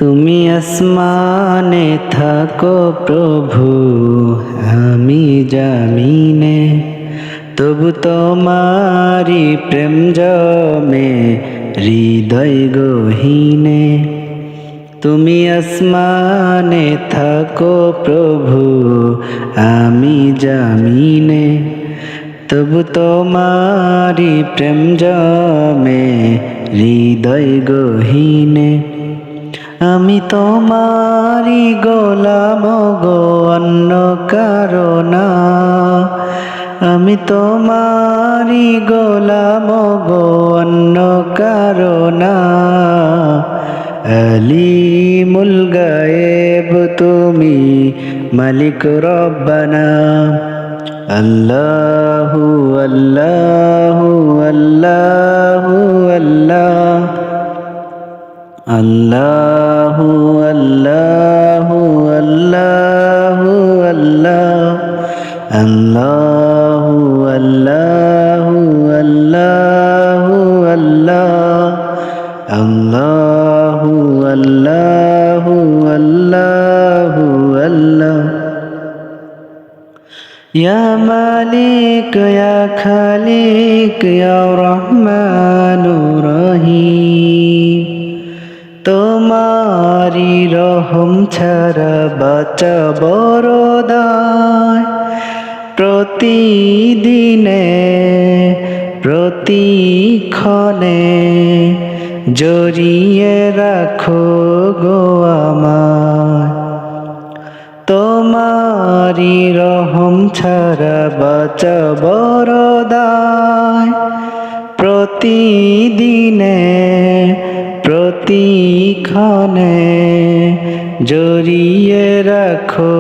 তুমি আসমানে থাকো প্রভু, আমি জামিনে, তবু তোমারি প্রেম জমে হৃদয় গহীনে। তুমি আসমানে থাকো প্রভু, আমি জামিনে, তবু তোমারি প্রেম জমে হৃদয় গহীনে। আমি তোমারি গোলাম গো, অন্য কারো না। আমি তোমারি গোলাম গো, অন্য কারো না। আলিমুল গায়েব তুমি, মালিক রব্বানা। আল্লাহু আল্লাহু আল্লাহু আল্লাহ, আল্লাহু আল্লাহু আল্লাহু আল্লাহ, আল্লাহু আল্লাহু আল্লাহু আল্লাহ, আল্লাহু আল্লাহু আল্লাহু আল্লাহ। ইয়া মালিক ইয়া খালিক ইয়া রহমানুর রহিম, তোমারি রহম ছাড়া বাঁচা বড় দায়। প্রতিদিনে প্রতিক্ষণে জড়িয়ে রাখো গো আমায়। তোমারি রহম ছাড়া বাঁচা বড় দায়। প্রতিদিনে প্রতিক্ষণে জড়িয়ে রাখো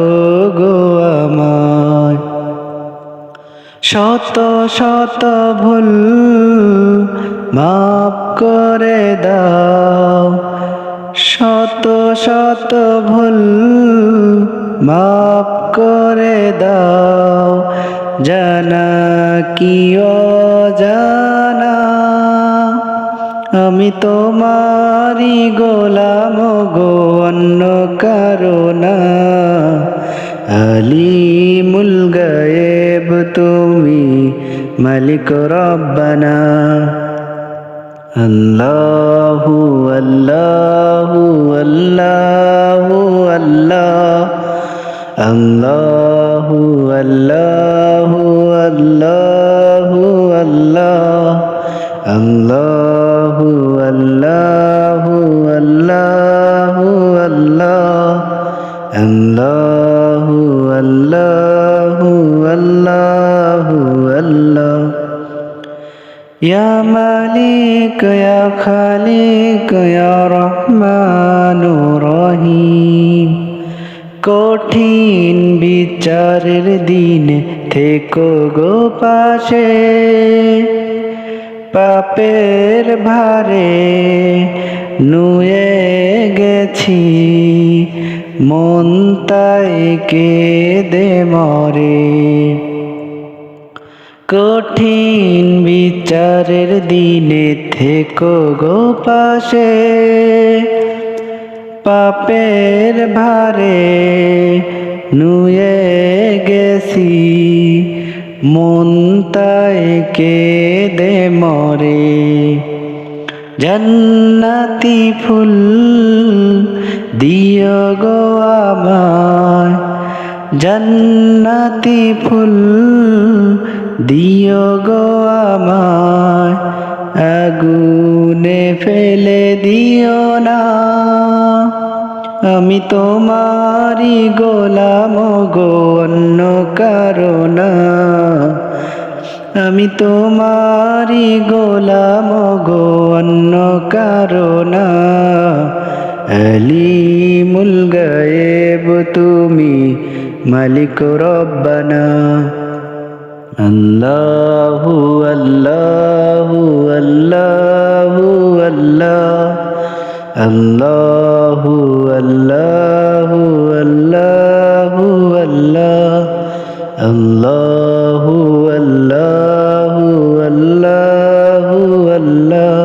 গো আমায়। শত শত ভুল মাফ করে দাও, শত শত ভুল মাফ করে দাও। জানা কি অজানা, আমি তোমারি গোলাম গো, অন্য কারো না। আলিমুল গায়েব তুমি, মালিক রব্বানা। আল্লাহু আল্লাহু আল্লাহু আল্লাহ, আল্লাহু আল্লাহু আল্লাহু আল্লাহ, আল্লাহু আল্লাহু আল্লাহু আল্লাহ, আল্লাহু আল্লাহু আল্লাহু আল্লাহ। ইয়া মালিক ইয়া খালিক ইয়া রহমানুর রহিম, কঠিন বিচারের দিনে থেকো গো পাশে। পাপের ভারে নুয়ে গেছি, মন তাই কেঁদে মরে। কঠিন বিচারের দিনে থেকো গো পাশে। পাপের ভারে নুয়ে গেছি, মন তাই কেঁদে মরে। জান্নাতি ফুল দিও গো আমায়, জান্নাতি ফুল দিও গো আমায়। আগুনে ফেলে দিও না, আমি তোমারি গোলাম গো, অন্য কারো না। আমি তোমারি গোলাম গো, অন্য কারো না। আলিমুল গায়েব তুমি, মালিক রব্বানা। আল্লাহু আল্লাহু আল্লাহু আল্লাহ, আল্লাহু আল্লাহু আল্লাহু আল্লাহ, আল্লাহু আল্লাহু আল্লাহু আল্লাহ,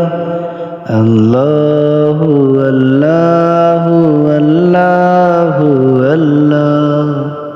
আল্লাহু আল্লাহু আল্লাহ